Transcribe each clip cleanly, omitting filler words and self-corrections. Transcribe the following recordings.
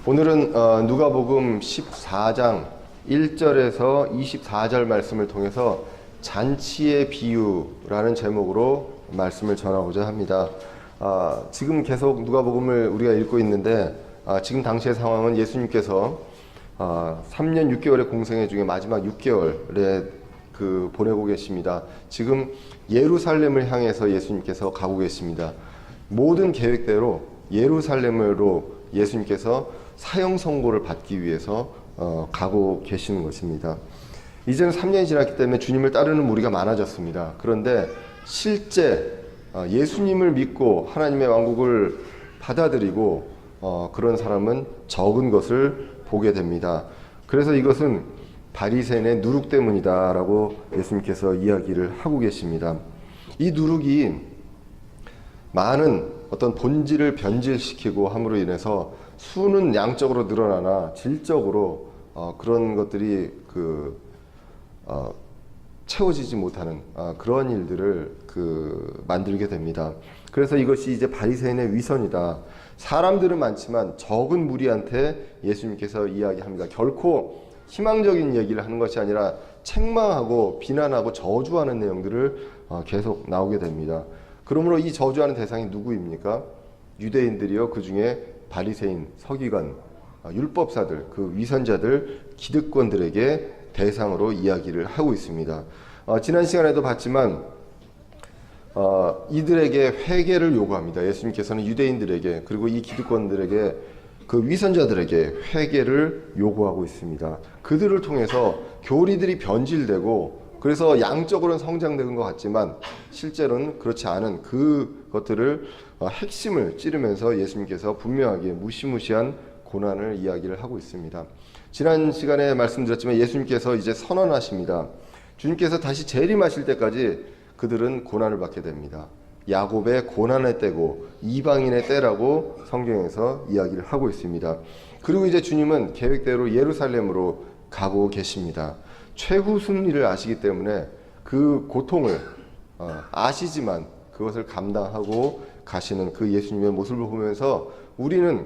오늘은 누가복음 14장 1절에서 24절 말씀을 통해서 잔치의 비유라는 제목으로 말씀을 전하고자 합니다. 지금 계속 누가복음을 우리가 읽고 있는데 지금 당시의 상황은 예수님께서 3년 6개월의 공생애 중에 마지막 6개월에 보내고 계십니다. 지금 예루살렘을 향해서 예수님께서 가고 계십니다. 모든 계획대로 예루살렘으로 예수님께서 사형 선고를 받기 위해서 가고 계시는 것입니다. 이제는 3년이 지났기 때문에 주님을 따르는 무리가 많아졌습니다. 그런데 실제 예수님을 믿고 하나님의 왕국을 받아들이고 그런 사람은 적은 것을 보게 됩니다. 그래서 이것은 바리새인의 누룩 때문이다라고 예수님께서 이야기를 하고 계십니다. 이 누룩이 많은 어떤 본질을 변질시키고 함으로 인해서 수는 양적으로 늘어나나 질적으로 그런 것들이 채워지지 못하는 그런 일들을 만들게 됩니다. 그래서 이것이 이제 바리새인의 위선이다. 사람들은 많지만 적은 무리한테 예수님께서 이야기합니다. 결코 희망적인 얘기를 하는 것이 아니라 책망하고 비난하고 저주하는 내용들을 계속 나오게 됩니다. 그러므로 이 저주하는 대상이 누구입니까? 유대인들이요. 그 중에 바리새인, 서기관, 율법사들, 그 위선자들, 기득권들에게 대상으로 이야기를 하고 있습니다. 지난 시간에도 봤지만 이들에게 회개를 요구합니다. 예수님께서는 유대인들에게 그리고 이 기득권들에게 그 위선자들에게 회개를 요구하고 있습니다. 그들을 통해서 교리들이 변질되고 그래서 양적으로는 성장되는 것 같지만 실제로는 그렇지 않은 그것들을 핵심을 찌르면서 예수님께서 분명하게 무시무시한 고난을 이야기를 하고 있습니다. 지난 시간에 말씀드렸지만 예수님께서 이제 선언하십니다. 주님께서 다시 재림하실 때까지 그들은 고난을 받게 됩니다. 야곱의 고난의 때고 이방인의 때라고 성경에서 이야기를 하고 있습니다. 그리고 이제 주님은 계획대로 예루살렘으로 가고 계십니다. 최후 승리를 아시기 때문에 그 고통을 아시지만 그것을 감당하고 가시는 그 예수님의 모습을 보면서 우리는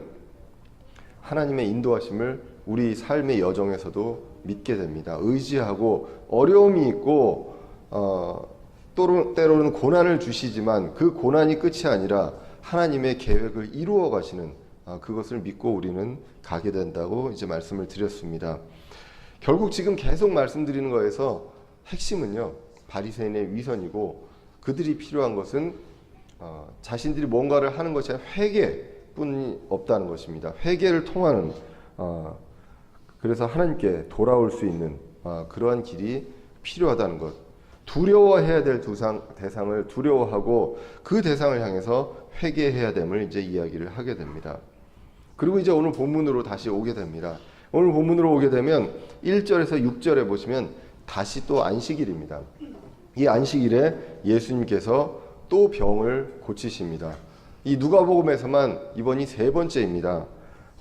하나님의 인도하심을 우리 삶의 여정에서도 믿게 됩니다. 의지하고 어려움이 있고 때로는 고난을 주시지만 그 고난이 끝이 아니라 하나님의 계획을 이루어 가시는 그것을 믿고 우리는 가게 된다고 이제 말씀을 드렸습니다. 결국 지금 계속 말씀드리는 거에서 핵심은요, 바리새인의 위선이고 그들이 필요한 것은 자신들이 뭔가를 하는 것이 아니라 회개뿐이 없다는 것입니다. 회개를 통하는 그래서 하나님께 돌아올 수 있는 그러한 길이 필요하다는 것. 두려워해야 될 대상을 두려워하고 그 대상을 향해서 회개해야 됨을 이제 이야기를 하게 됩니다. 그리고 이제 오늘 본문으로 다시 오게 됩니다. 오늘 본문으로 오게 되면 1절에서 6절에 보시면 다시 또 안식일입니다. 이 안식일에 예수님께서 또 병을 고치십니다. 이 누가복음에서만 이번이 세 번째입니다.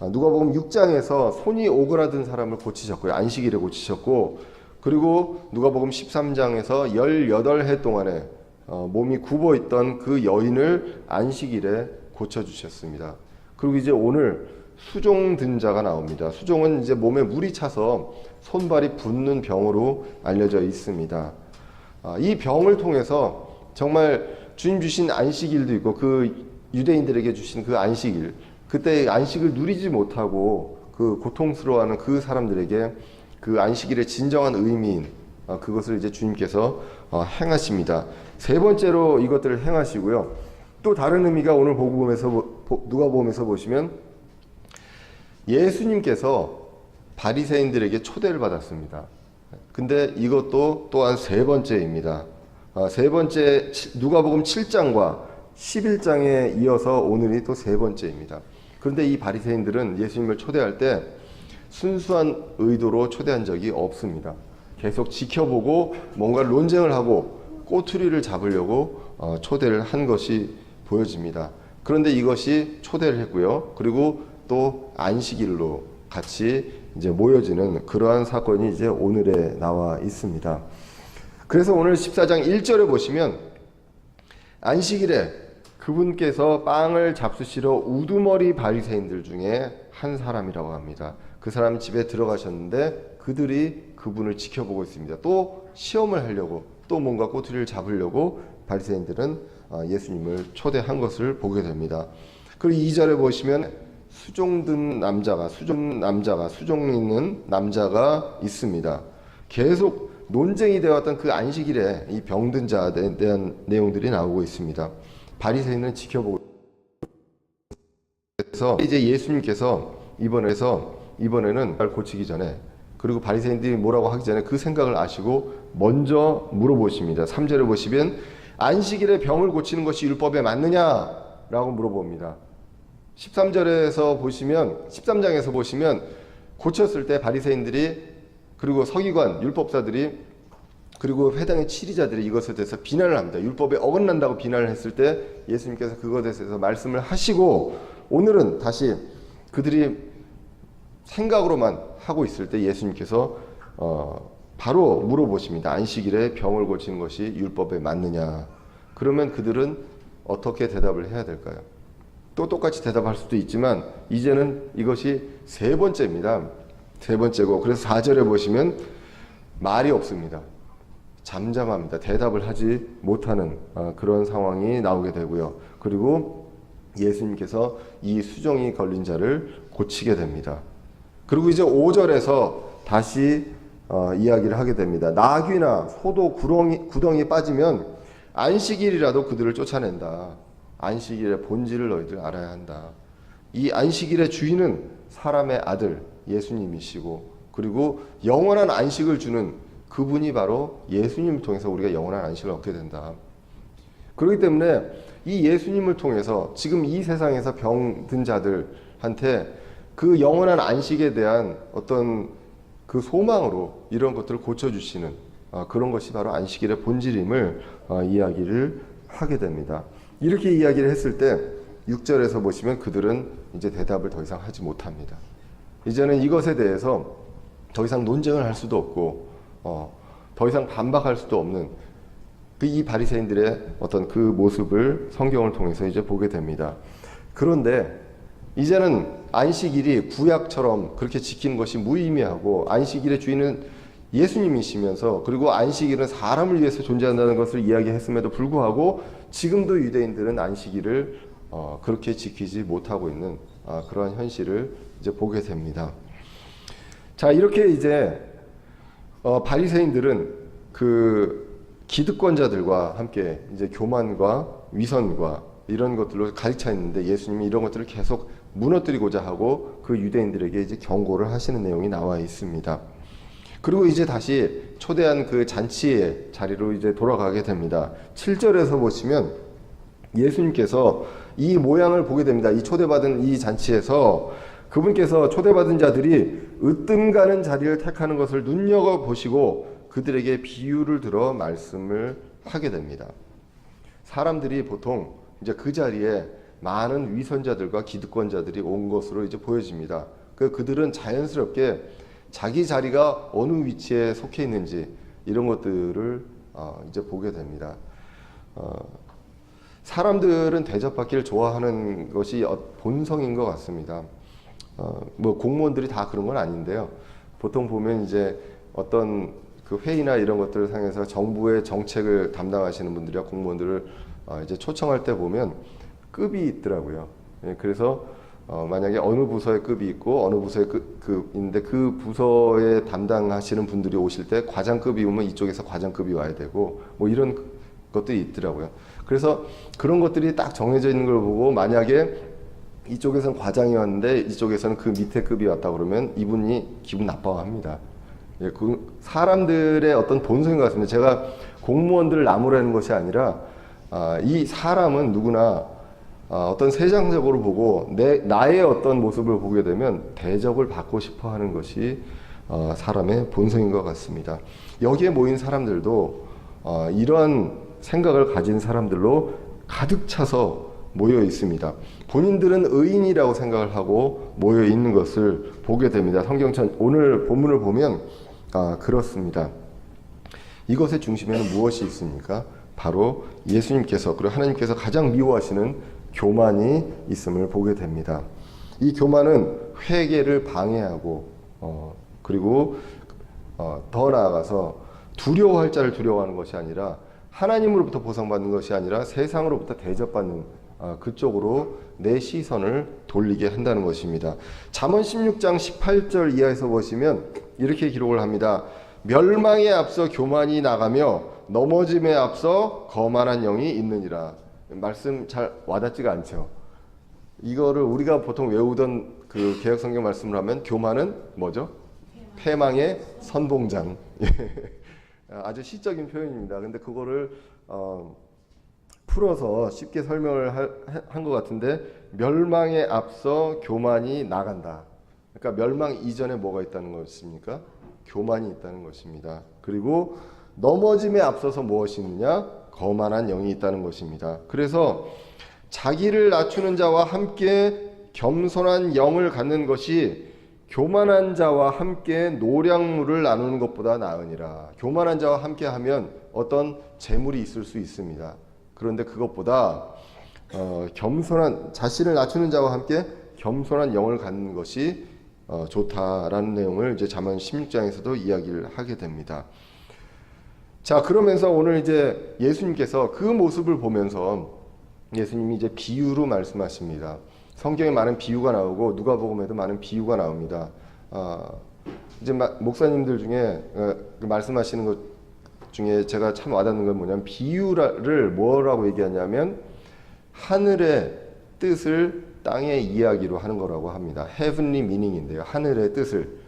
누가복음 6장에서 손이 오그라든 사람을 고치셨고요. 안식일에 고치셨고, 그리고 누가복음 13장에서 18해 동안에 몸이 굽어있던 그 여인을 안식일에 고쳐주셨습니다. 그리고 이제 오늘 수종 든 자가 나옵니다. 수종은 이제 몸에 물이 차서 손발이 붓는 병으로 알려져 있습니다. 이 병을 통해서 정말 주님 주신 안식일도 있고 그 유대인들에게 주신 그 안식일, 그때 안식을 누리지 못하고 그 고통스러워하는 그 사람들에게 그 안식일의 진정한 의미인 그것을 이제 주님께서 행하십니다. 세 번째로 이것들을 행하시고요. 또 다른 의미가 오늘 누가복음에서 보시면 예수님께서 바리새인들에게 초대를 받았습니다. 근데 이것도 또한 세 번째입니다. 세 번째 누가복음 7장과 11장에 이어서 오늘이 또 세 번째입니다. 그런데 이 바리새인들은 예수님을 초대할 때 순수한 의도로 초대한 적이 없습니다. 계속 지켜보고 뭔가 논쟁을 하고 꼬투리를 잡으려고 초대를 한 것이 보여집니다. 그런데 이것이 초대를 했고요. 그리고 또 안식일로 같이 이제 모여지는 그러한 사건이 이제 오늘에 나와 있습니다. 그래서 오늘 14장 1절에 보시면 안식일에 그 그분께서 빵을 잡수시러 우두머리 바리새인들 중에 한 사람이라고 합니다. 그 사람 집에 들어가셨는데 그들이 그분을 지켜보고 있습니다. 또 시험을 하려고, 또 뭔가 꼬투리를 잡으려고 바리새인들은 예수님을 초대한 것을 보게 됩니다. 그리고 2절에 보시면 수종 있는 남자가 있습니다. 계속 논쟁이 되었던 그 안식일에 이 병든 자에 대한 내용들이 나오고 있습니다. 바리새인은 지켜보고 있어서 이제 예수님께서 이번에는 날 고치기 전에, 그리고 바리새인들이 뭐라고 하기 전에 그 생각을 아시고 먼저 물어보십니다. 3절에 보시면 안식일에 병을 고치는 것이 율법에 맞느냐라고 물어봅니다. 13장에서 보시면 고쳤을 때 바리새인들이, 그리고 서기관, 율법사들이, 그리고 회당의 치리자들이 이것에 대해서 비난을 합니다. 율법에 어긋난다고 비난을 했을 때 예수님께서 그것에 대해서 말씀을 하시고, 오늘은 다시 그들이 생각으로만 하고 있을 때 예수님께서 바로 물어보십니다. 안식일에 병을 고치는 것이 율법에 맞느냐. 그러면 그들은 어떻게 대답을 해야 될까요? 또 똑같이 대답할 수도 있지만 이제는 이것이 세 번째입니다. 세 번째고, 그래서 4절에 보시면 말이 없습니다. 잠잠합니다. 대답을 하지 못하는 그런 상황이 나오게 되고요. 그리고 예수님께서 이 수종이 걸린 자를 고치게 됩니다. 그리고 이제 5절에서 다시 이야기를 하게 됩니다. 나귀나 소도 구덩이에 빠지면 안식일이라도 그들을 쫓아낸다. 안식일의 본질을 너희들 알아야 한다. 이 안식일의 주인은 사람의 아들 예수님이시고, 그리고 영원한 안식을 주는 그분이 바로 예수님을 통해서 우리가 영원한 안식을 얻게 된다. 그렇기 때문에 이 예수님을 통해서 지금 이 세상에서 병든 자들한테 그 영원한 안식에 대한 어떤 그 소망으로 이런 것들을 고쳐주시는 그런 것이 바로 안식일의 본질임을 이야기를 하게 됩니다. 이렇게 이야기를 했을 때 6절에서 보시면 그들은 이제 대답을 더 이상 하지 못합니다. 이제는 이것에 대해서 더 이상 논쟁을 할 수도 없고 더 이상 반박할 수도 없는 이 바리새인들의 어떤 그 모습을 성경을 통해서 이제 보게 됩니다. 그런데 이제는 안식일이 구약처럼 그렇게 지키는 것이 무의미하고, 안식일의 주인은 예수님이시면서, 그리고 안식일은 사람을 위해서 존재한다는 것을 이야기했음에도 불구하고 지금도 유대인들은 안식일을 그렇게 지키지 못하고 있는 그러한 현실을 이제 보게 됩니다. 자, 이렇게 이제 바리새인들은 그 기득권자들과 함께 이제 교만과 위선과 이런 것들로 가득 차 있는데 예수님이 이런 것들을 계속 무너뜨리고자 하고 그 유대인들에게 이제 경고를 하시는 내용이 나와 있습니다. 그리고 이제 다시 초대한 그 잔치의 자리로 이제 돌아가게 됩니다. 7절에서 보시면 예수님께서 이 모양을 보게 됩니다. 이 초대받은 이 잔치에서 그분께서 초대받은 자들이 으뜸 가는 자리를 택하는 것을 눈여겨보시고 그들에게 비유를 들어 말씀을 하게 됩니다. 사람들이 보통 이제 그 자리에 많은 위선자들과 기득권자들이 온 것으로 이제 보여집니다. 그들은 자연스럽게 자기 자리가 어느 위치에 속해 있는지 이런 것들을 이제 보게 됩니다. 사람들은 대접받기를 좋아하는 것이 본성인 것 같습니다. 뭐 공무원들이 다 그런 건 아닌데요. 보통 보면 이제 어떤 그 회의나 이런 것들을 상해서 정부의 정책을 담당하시는 분들이나 공무원들을 이제 초청할 때 보면 급이 있더라고요. 그래서 만약에 어느 부서에 급이 있고 어느 부서에 급인데 그 부서에 담당하시는 분들이 오실 때 과장급이 오면 이쪽에서 과장급이 와야 되고 뭐 이런 것들이 있더라고요. 그래서 그런 것들이 딱 정해져 있는 걸 보고 만약에 이쪽에서는 과장이 왔는데 이쪽에서는 그 밑에 급이 왔다 그러면 이분이 기분 나빠합니다. 예, 그 사람들의 어떤 본성인 것 같습니다. 제가 공무원들을 나무라는 것이 아니라 이 사람은 누구나 어떤 세상적으로 보고 나의 어떤 모습을 보게 되면 대접을 받고 싶어 하는 것이 사람의 본성인 것 같습니다. 여기에 모인 사람들도 이러한 생각을 가진 사람들로 가득 차서 모여 있습니다. 본인들은 의인이라고 생각을 하고 모여 있는 것을 보게 됩니다. 성경전 오늘 본문을 보면 그렇습니다. 이것의 중심에는 무엇이 있습니까? 바로 예수님께서 그리고 하나님께서 가장 미워하시는 교만이 있음을 보게 됩니다. 이 교만은 회개를 방해하고 그리고 더 나아가서 두려워할 자를 두려워하는 것이 아니라 하나님으로부터 보상받는 것이 아니라 세상으로부터 대접받는 그쪽으로 내 시선을 돌리게 한다는 것입니다. 잠언 16장 18절 이하에서 보시면 이렇게 기록을 합니다. 멸망에 앞서 교만이 나가며 넘어짐에 앞서 거만한 영이 있느니라. 말씀 잘 와닿지가 않죠. 이거를 우리가 보통 외우던 그 개혁성경 말씀을 하면 교만은 뭐죠? 패망의 선봉장. 아주 시적인 표현입니다. 근데 그거를 풀어서 쉽게 설명을 한 것 같은데, 멸망에 앞서 교만이 나간다. 그러니까 멸망 이전에 뭐가 있다는 것입니까? 교만이 있다는 것입니다. 그리고 넘어짐에 앞서서 무엇이 있느냐? 거만한 영이 있다는 것입니다. 그래서 자기를 낮추는 자와 함께 겸손한 영을 갖는 것이 교만한 자와 함께 노량물을 나누는 것보다 나으니라. 교만한 자와 함께 하면 어떤 재물이 있을 수 있습니다. 그런데 그것보다 겸손한, 자신을 낮추는 자와 함께 겸손한 영을 갖는 것이 좋다라는 내용을 이제 잠언 16장에서도 이야기를 하게 됩니다. 자, 그러면서 오늘 이제 예수님께서 그 모습을 보면서 예수님이 이제 비유로 말씀하십니다. 성경에 많은 비유가 나오고 누가복음에도 많은 비유가 나옵니다. 이제 목사님들 중에 말씀하시는 것 중에 제가 참 와닿는 건 뭐냐면, 비유를 뭐라고 얘기하냐면 하늘의 뜻을 땅의 이야기로 하는 거라고 합니다. heavenly meaning인데요. 하늘의 뜻을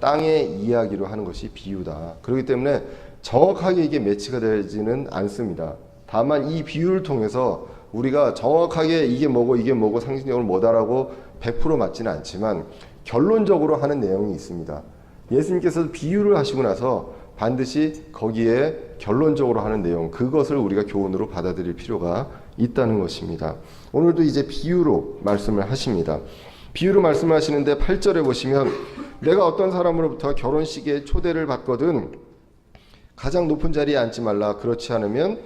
땅의 이야기로 하는 것이 비유다. 그렇기 때문에 정확하게 이게 매치가 되지는 않습니다. 다만 이 비유를 통해서 우리가 정확하게 이게 뭐고 상징적으로 뭐다라고 100% 맞지는 않지만 결론적으로 하는 내용이 있습니다. 예수님께서 비유를 하시고 나서 반드시 거기에 결론적으로 하는 내용, 그것을 우리가 교훈으로 받아들일 필요가 있다는 것입니다. 오늘도 이제 비유로 말씀을 하십니다. 비유로 말씀하시는데 8절에 보시면, 내가 어떤 사람으로부터 결혼식에 초대를 받거든 가장 높은 자리에 앉지 말라. 그렇지 않으면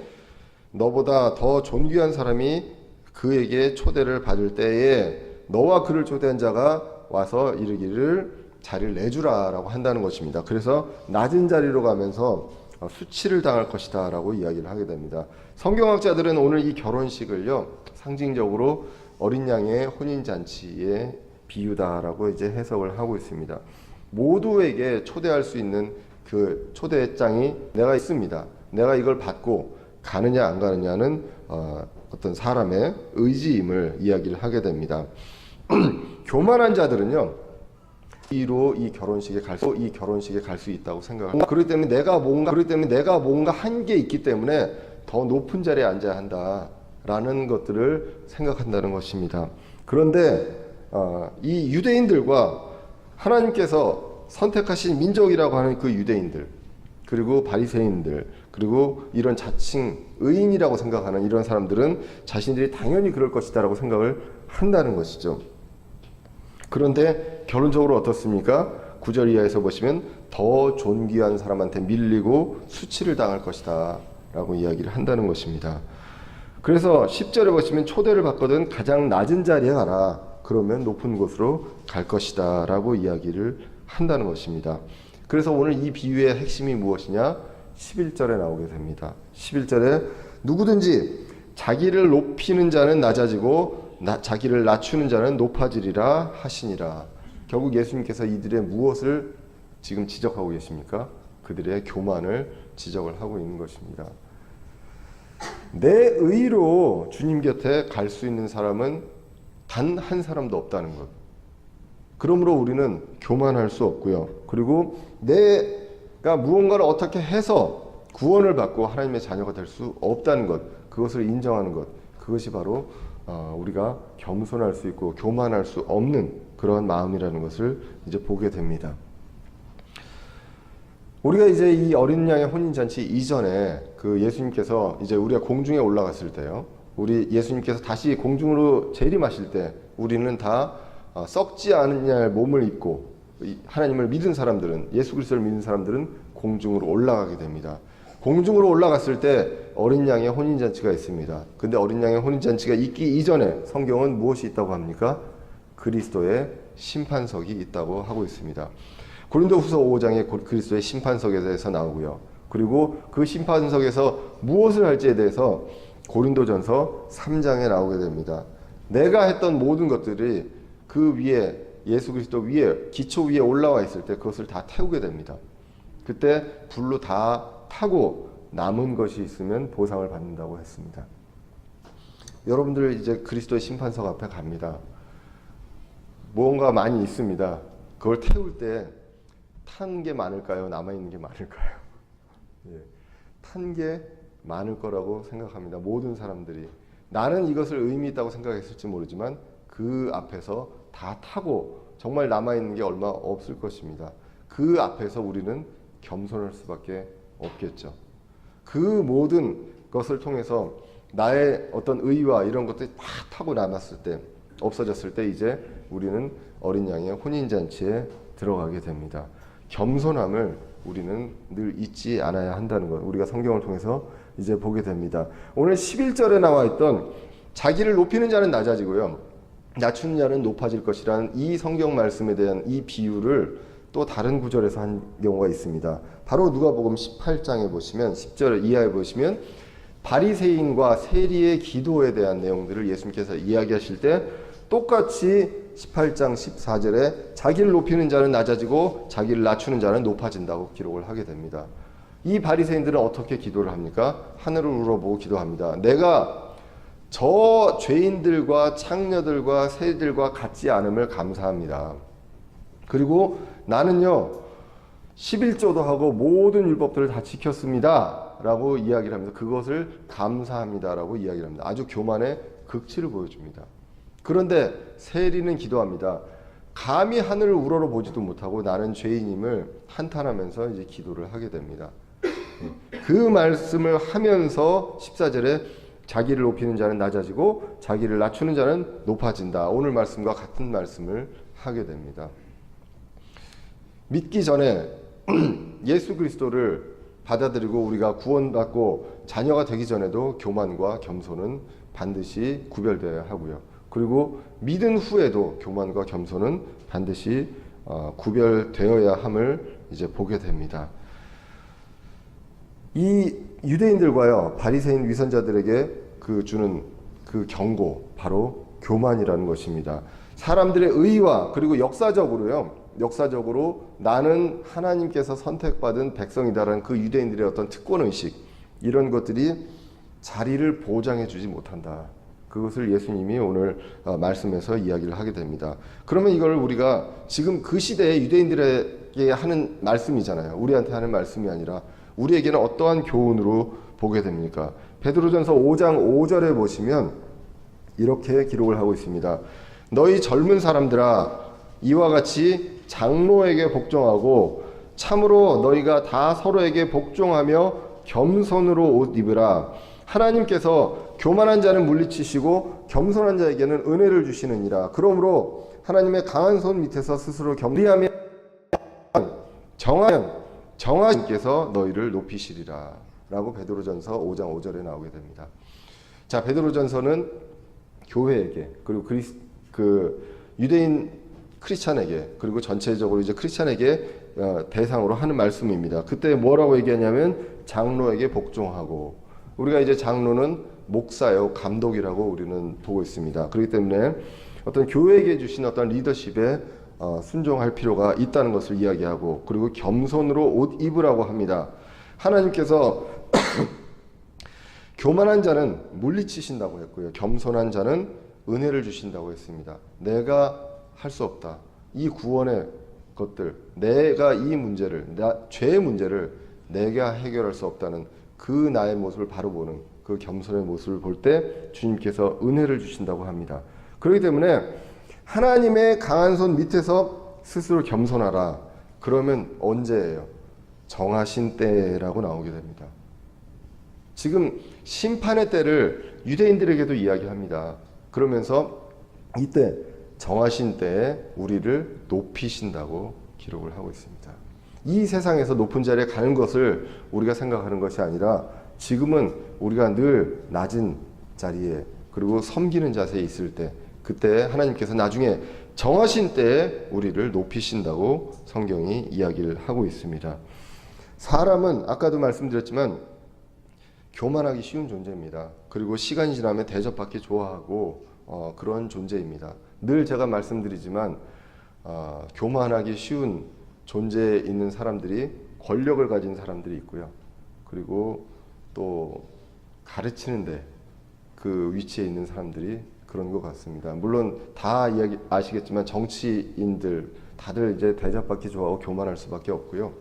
너보다 더 존귀한 사람이 그에게 초대를 받을 때에 너와 그를 초대한 자가 와서 이르기를 자리를 내주라라고 한다는 것입니다. 그래서 낮은 자리로 가면서 수치를 당할 것이다 라고 이야기를 하게 됩니다. 성경학자들은 오늘 이 결혼식을요, 상징적으로 어린 양의 혼인잔치의 비유다라고 이제 해석을 하고 있습니다. 모두에게 초대할 수 있는 그 초대장이 내가 있습니다. 내가 이걸 받고 가느냐 안 가느냐는 어떤 사람의 의지임을 이야기를 하게 됩니다. 교만한 자들은요, 이로 이 결혼식에 갈 수 있다고 생각합니다. 그렇기 때문에 내가 뭔가 한 게 있기 때문에 더 높은 자리에 앉아야 한다라는 것들을 생각한다는 것입니다. 그런데 이 유대인들과 하나님께서 선택하신 민족이라고 하는 그 유대인들, 그리고 바리새인들, 그리고 이런 자칭 의인이라고 생각하는 이런 사람들은 자신들이 당연히 그럴 것이다라고 생각을 한다는 것이죠. 그런데 결론적으로 어떻습니까? 9절 이하에서 보시면 더 존귀한 사람한테 밀리고 수치를 당할 것이다 라고 이야기를 한다는 것입니다. 그래서 10절에 보시면 초대를 받거든 가장 낮은 자리에 가라. 그러면 높은 곳으로 갈 것이다 라고 이야기를 한다는 것입니다. 그래서 오늘 이 비유의 핵심이 무엇이냐? 11절에 나오게 됩니다. 11절에 누구든지 자기를 높이는 자는 낮아지고 자기를 낮추는 자는 높아지리라 하시니라. 결국 예수님께서 이들의 무엇을 지금 지적하고 계십니까? 그들의 교만을 지적을 하고 있는 것입니다. 내 의로 주님 곁에 갈 수 있는 사람은 단 한 사람도 없다는 것. 그러므로 우리는 교만할 수 없고요. 그리고 내가 무언가를 어떻게 해서 구원을 받고 하나님의 자녀가 될 수 없다는 것, 그것을 인정하는 것, 그것이 바로 우리가 겸손할 수 있고 교만할 수 없는 그런 마음이라는 것을 이제 보게 됩니다. 우리가 이제 이 어린 양의 혼인잔치 이전에 그 예수님께서 이제 우리가 공중에 올라갔을 때요, 우리 예수님께서 다시 공중으로 재림하실 때 우리는 다 썩지 않느냐의 몸을 입고 하나님을 믿은 사람들은, 예수 그리스도를 믿는 사람들은 공중으로 올라가게 됩니다. 공중으로 올라갔을 때 어린 양의 혼인잔치가 있습니다. 근데 어린 양의 혼인잔치가 있기 이전에 성경은 무엇이 있다고 합니까? 그리스도의 심판석이 있다고 하고 있습니다. 고린도후서 5장에 그리스도의 심판석에 대해서 나오고요. 그리고 그 심판석에서 무엇을 할지에 대해서 고린도전서 3장에 나오게 됩니다. 내가 했던 모든 것들이 그 위에 예수 그리스도 위에 기초 위에 올라와 있을 때 그것을 다 태우게 됩니다. 그때 불로 다 타고 남은 것이 있으면 보상을 받는다고 했습니다. 여러분들 이제 그리스도의 심판석 앞에 갑니다. 무언가 많이 있습니다. 그걸 태울 때 탄 게 많을까요? 남아있는 게 많을까요? 예, 탄 게 많을 거라고 생각합니다. 모든 사람들이. 나는 이것을 의미 있다고 생각했을지 모르지만 그 앞에서 다 타고 정말 남아있는 게 얼마 없을 것입니다. 그 앞에서 우리는 겸손할 수밖에 없겠죠. 그 모든 것을 통해서 나의 어떤 의와 이런 것들이 다 타고 남았을 때, 없어졌을 때 이제 우리는 어린 양의 혼인잔치에 들어가게 됩니다. 겸손함을 우리는 늘 잊지 않아야 한다는 것, 우리가 성경을 통해서 이제 보게 됩니다. 오늘 11절에 나와 있던 자기를 높이는 자는 낮아지고요, 낮추는 자는 높아질 것이라는 이 성경 말씀에 대한 이 비유를 또 다른 구절에서 한 경우가 있습니다. 바로 누가복음 18장에 보시면 10절 이하에 보시면 바리새인과 세리의 기도에 대한 내용들을 예수님께서 이야기하실 때 똑같이 18장 14절에 자기를 높이는 자는 낮아지고 자기를 낮추는 자는 높아진다고 기록을 하게 됩니다. 이 바리새인들은 어떻게 기도를 합니까? 하늘을 우러보고 기도합니다. 내가 저 죄인들과 창녀들과 세리들과 같지 않음을 감사합니다. 그리고 나는요 11조도 하고 모든 율법들을 다 지켰습니다 라고 이야기를 합니다. 그것을 감사합니다 라고 이야기를 합니다. 아주 교만의 극치를 보여줍니다. 그런데 세리는 기도합니다. 감히 하늘을 우러러 보지도 못하고 나는 죄인임을 한탄하면서 이제 기도를 하게 됩니다. 그 말씀을 하면서 14절에 자기를 높이는 자는 낮아지고 자기를 낮추는 자는 높아진다. 오늘 말씀과 같은 말씀을 하게 됩니다. 믿기 전에 예수 그리스도를 받아들이고 우리가 구원받고 자녀가 되기 전에도 교만과 겸손은 반드시 구별되어야 하고요. 그리고 믿은 후에도 교만과 겸손은 반드시 구별되어야 함을 이제 보게 됩니다. 이 유대인들과요 바리새인 위선자들에게 주는 그 경고 바로 교만이라는 것입니다. 사람들의 의와 그리고 역사적으로 나는 하나님께서 선택받은 백성이다라는 그 유대인들의 어떤 특권의식 이런 것들이 자리를 보장해 주지 못한다. 그것을 예수님이 오늘 말씀에서 이야기를 하게 됩니다. 그러면 이걸 우리가 지금 그 시대의 유대인들에게 하는 말씀이잖아요. 우리한테 하는 말씀이 아니라 우리에게는 어떠한 교훈으로 보게 됩니까? 베드로전서 5장 5절에 보시면 이렇게 기록을 하고 있습니다. 너희 젊은 사람들아 이와 같이 장로에게 복종하고 참으로 너희가 다 서로에게 복종하며 겸손으로 옷 입으라. 하나님께서 교만한 자는 물리치시고 겸손한 자에게는 은혜를 주시느니라. 그러므로 하나님의 강한 손 밑에서 스스로 겸비하며 정하님께서 너희를 높이시리라. 라고 베드로전서 5장 5절에 나오게 됩니다. 자, 베드로전서는 교회에게 그리고 유대인 크리스찬에게 그리고 전체적으로 이제 크리스찬에게 대상으로 하는 말씀입니다. 그때 뭐라고 얘기하냐면 장로에게 복종하고 우리가 이제 장로는 목사요 감독이라고 우리는 보고 있습니다. 그렇기 때문에 어떤 교회에게 주신 어떤 리더십에 순종할 필요가 있다는 것을 이야기하고 그리고 겸손으로 옷 입으라고 합니다. 하나님께서 교만한 자는 물리치신다고 했고요. 겸손한 자는 은혜를 주신다고 했습니다. 내가 할 수 없다. 이 구원의 것들, 내가 이 문제를, 죄의 문제를 내가 해결할 수 없다는 그 나의 모습을 바로 보는 그 겸손의 모습을 볼 때 주님께서 은혜를 주신다고 합니다. 그렇기 때문에 하나님의 강한 손 밑에서 스스로 겸손하라. 그러면 언제예요? 정하신 때라고 나오게 됩니다. 지금 심판의 때를 유대인들에게도 이야기합니다. 그러면서 이때 정하신 때에 우리를 높이신다고 기록을 하고 있습니다. 이 세상에서 높은 자리에 가는 것을 우리가 생각하는 것이 아니라 지금은 우리가 늘 낮은 자리에 그리고 섬기는 자세에 있을 때, 그때 하나님께서 나중에 정하신 때에 우리를 높이신다고 성경이 이야기를 하고 있습니다. 사람은 아까도 말씀드렸지만 교만하기 쉬운 존재입니다. 그리고 시간이 지나면 대접받기 좋아하고 그런 존재입니다. 늘 제가 말씀드리지만 교만하기 쉬운 존재에 있는 사람들이 권력을 가진 사람들이 있고요. 그리고 또 가르치는데 그 위치에 있는 사람들이 그런 것 같습니다. 물론 다 이야기 아시겠지만 정치인들 다들 이제 대접받기 좋아하고 교만할 수밖에 없고요.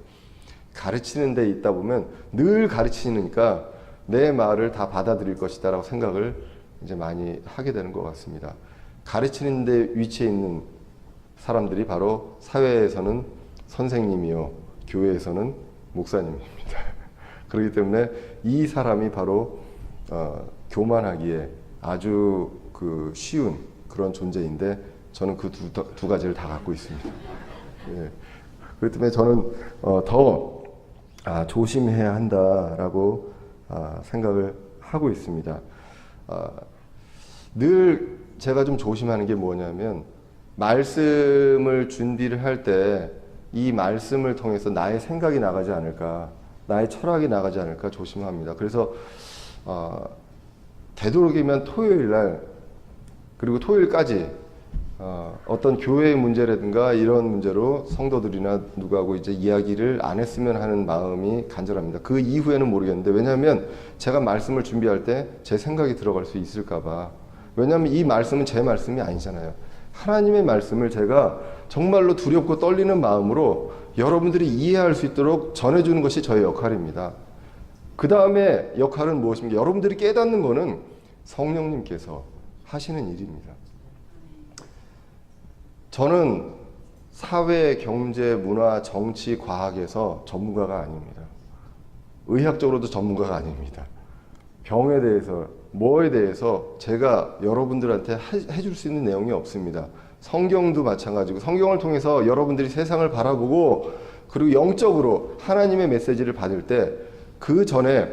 가르치는 데 있다 보면 늘 가르치니까 내 말을 다 받아들일 것이다라고 생각을 이제 많이 하게 되는 것 같습니다. 가르치는 데 위치해 있는 사람들이 바로 사회에서는 선생님이요, 교회에서는 목사님입니다. 그렇기 때문에 이 사람이 바로 교만하기에 아주 쉬운 그런 존재인데 저는 그 두 가지를 다 갖고 있습니다. 예. 그렇기 때문에 저는 더 조심해야 한다라고 생각을 하고 있습니다. 늘 제가 좀 조심하는 게 뭐냐면 말씀을 준비를 할 때 이 말씀을 통해서 나의 생각이 나가지 않을까, 나의 철학이 나가지 않을까 조심합니다. 그래서 되도록이면 토요일 날 그리고 토요일까지 어떤 교회의 문제라든가 이런 문제로 성도들이나 누구하고 이제 이야기를 안 했으면 하는 마음이 간절합니다. 그 이후에는 모르겠는데, 왜냐하면 제가 말씀을 준비할 때 제 생각이 들어갈 수 있을까봐. 왜냐하면 이 말씀은 제 말씀이 아니잖아요. 하나님의 말씀을 제가 정말로 두렵고 떨리는 마음으로 여러분들이 이해할 수 있도록 전해주는 것이 저의 역할입니다. 그 다음에 역할은 무엇입니까? 여러분들이 깨닫는 것은 성령님께서 하시는 일입니다. 저는 사회, 경제, 문화, 정치, 과학에서 전문가가 아닙니다. 의학적으로도 전문가가 아닙니다. 병에 대해서, 뭐에 대해서 제가 여러분들한테 해줄 수 있는 내용이 없습니다. 성경도 마찬가지고, 성경을 통해서 여러분들이 세상을 바라보고 그리고 영적으로 하나님의 메시지를 받을 때 그 전에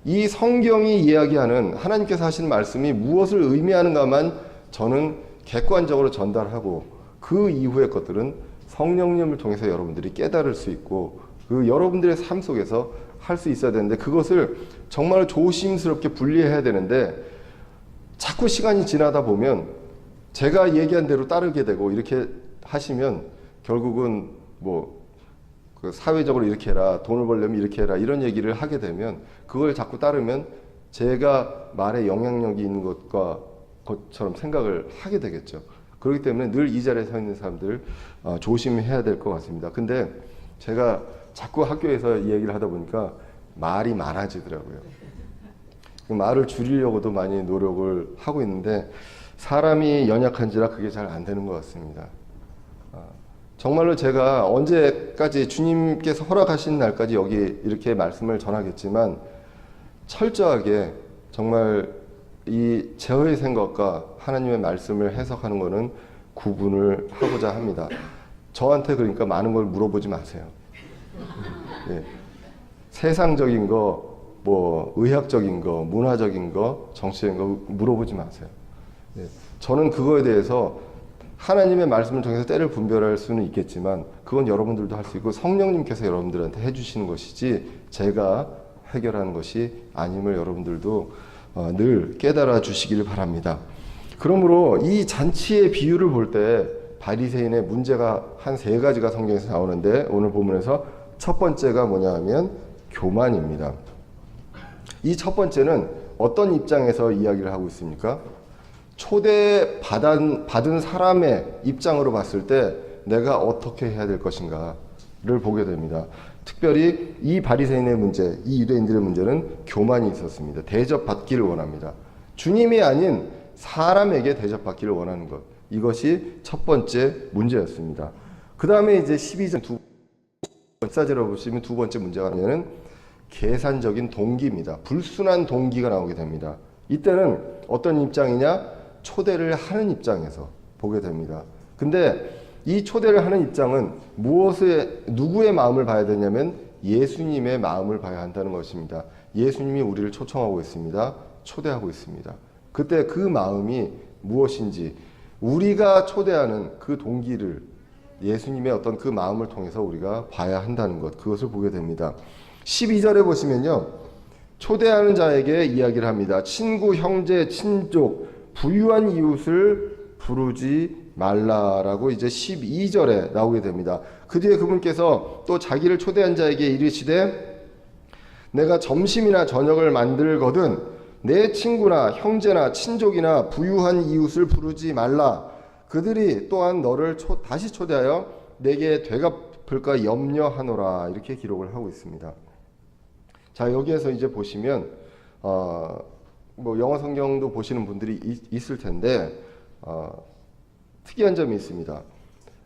이 성경이 이야기하는 하나님께서 하신 말씀이 무엇을 의미하는가만 저는 객관적으로 전달하고, 그 이후의 것들은 성령님을 통해서 여러분들이 깨달을 수 있고 그 여러분들의 삶 속에서 할 수 있어야 되는데, 그것을 정말 조심스럽게 분리해야 되는데 자꾸 시간이 지나다 보면 제가 얘기한 대로 따르게 되고, 이렇게 하시면 결국은 그 사회적으로 이렇게 해라, 돈을 벌려면 이렇게 해라, 이런 얘기를 하게 되면 그걸 자꾸 따르면 제가 말에 영향력이 있는 것처럼 생각을 하게 되겠죠. 그렇기 때문에 늘 이 자리에 서 있는 사람들 조심해야 될 것 같습니다. 근데 제가 자꾸 학교에서 이 얘기를 하다 보니까 말이 많아지더라고요. 말을 줄이려고도 많이 노력을 하고 있는데 사람이 연약한지라 그게 잘 안 되는 것 같습니다. 정말로 제가 언제까지 주님께서 허락하신 날까지 여기 이렇게 말씀을 전하겠지만 철저하게 정말 이 제어의 생각과 하나님의 말씀을 해석하는 것은 구분을 하고자 합니다. 저한테 그러니까 많은 걸 물어보지 마세요. 예. 세상적인 거, 의학적인 거, 문화적인 거, 정치적인 거 물어보지 마세요. 예. 저는 그거에 대해서 하나님의 말씀을 통해서 때를 분별할 수는 있겠지만 그건 여러분들도 할 수 있고 성령님께서 여러분들한테 해주시는 것이지 제가 해결하는 것이 아님을 여러분들도 늘 깨달아 주시길 바랍니다. 그러므로 이 잔치의 비유를 볼 때 바리새인의 문제가 한 3가지가 성경에서 나오는데, 오늘 본문에서 첫 번째가 뭐냐 하면 교만입니다. 이 첫 번째는 어떤 입장에서 이야기를 하고 있습니까? 초대받은 사람의 입장으로 봤을 때 내가 어떻게 해야 될 것인가를 보게 됩니다. 특별히 이 바리새인의 문제, 이 유대인들의 문제는 교만이 있었습니다. 대접받기를 원합니다. 주님이 아닌 사람에게 대접받기를 원하는 것. 이것이 첫 번째 문제였습니다. 그 다음에 이제 12절 14절을 보시면 두 번째 문제가 뭐냐면 계산적인 동기입니다. 불순한 동기가 나오게 됩니다. 이때는 어떤 입장이냐? 초대를 하는 입장에서 보게 됩니다. 근데 이 초대를 하는 입장은 누구의 마음을 봐야 되냐면 예수님의 마음을 봐야 한다는 것입니다. 예수님이 우리를 초청하고 있습니다. 초대하고 있습니다. 그때 그 마음이 무엇인지 우리가 초대하는 그 동기를 예수님의 어떤 그 마음을 통해서 우리가 봐야 한다는 것, 그것을 보게 됩니다. 12절에 보시면요, 초대하는 자에게 이야기를 합니다. 친구, 형제, 친족, 부유한 이웃을 부르지 말라라고 이제 12절에 나오게 됩니다. 그 뒤에 그분께서 또 자기를 초대한 자에게 이르시되 내가 점심이나 저녁을 만들거든 내 친구나 형제나 친족이나 부유한 이웃을 부르지 말라. 그들이 또한 너를 다시 초대하여 내게 되갚을까 염려하노라. 이렇게 기록을 하고 있습니다. 자, 여기에서 이제 보시면 뭐 영어 성경도 보시는 분들이 있을 텐데 특이한 점이 있습니다.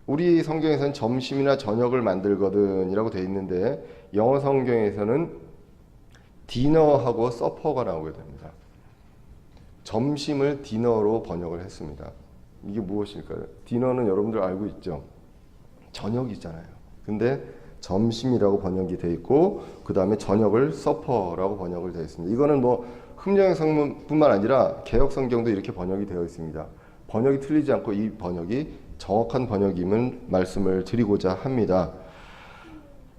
우리 성경에서는 점심이나 저녁을 만들거든 이라고 되어 있는데 영어 성경에서는 디너하고 서퍼가 나오게 됩니다. 점심을 디너로 번역을 했습니다. 이게 무엇일까요? 디너는 여러분들 알고 있죠? 저녁이잖아요. 근데 점심이라고 번역이 되어 있고 그 다음에 저녁을 서퍼라고 번역을 되어 있습니다. 이거는 뭐 흠령의 성문뿐만 아니라 개역 성경도 이렇게 번역이 되어 있습니다. 번역이 틀리지 않고 이 번역이 정확한 번역임을 말씀을 드리고자 합니다.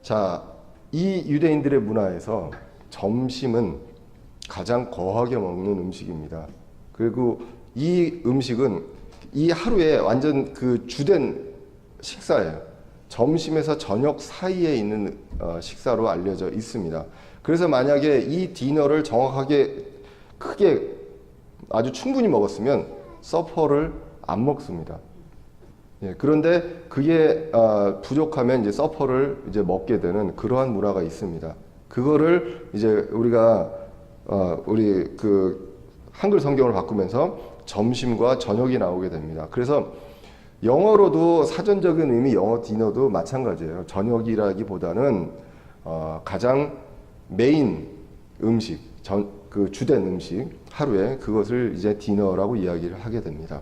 자, 이 유대인들의 문화에서 점심은 가장 거하게 먹는 음식입니다. 그리고 이 음식은 이 하루에 완전 그 주된 식사예요. 점심에서 저녁 사이에 있는 식사로 알려져 있습니다. 그래서 만약에 이 디너를 정확하게 크게 아주 충분히 먹었으면 서퍼를 안 먹습니다. 예, 그런데 그게 부족하면 이제 서퍼를 이제 먹게 되는 그러한 문화가 있습니다. 그거를 이제 우리가 우리 그 한글 성경을 바꾸면서 점심과 저녁이 나오게 됩니다. 그래서 영어로도 사전적인 의미 영어 디너도 마찬가지예요. 저녁이라기보다는 가장 메인 음식, 그 주된 음식 하루에 그것을 이제 디너라고 이야기를 하게 됩니다.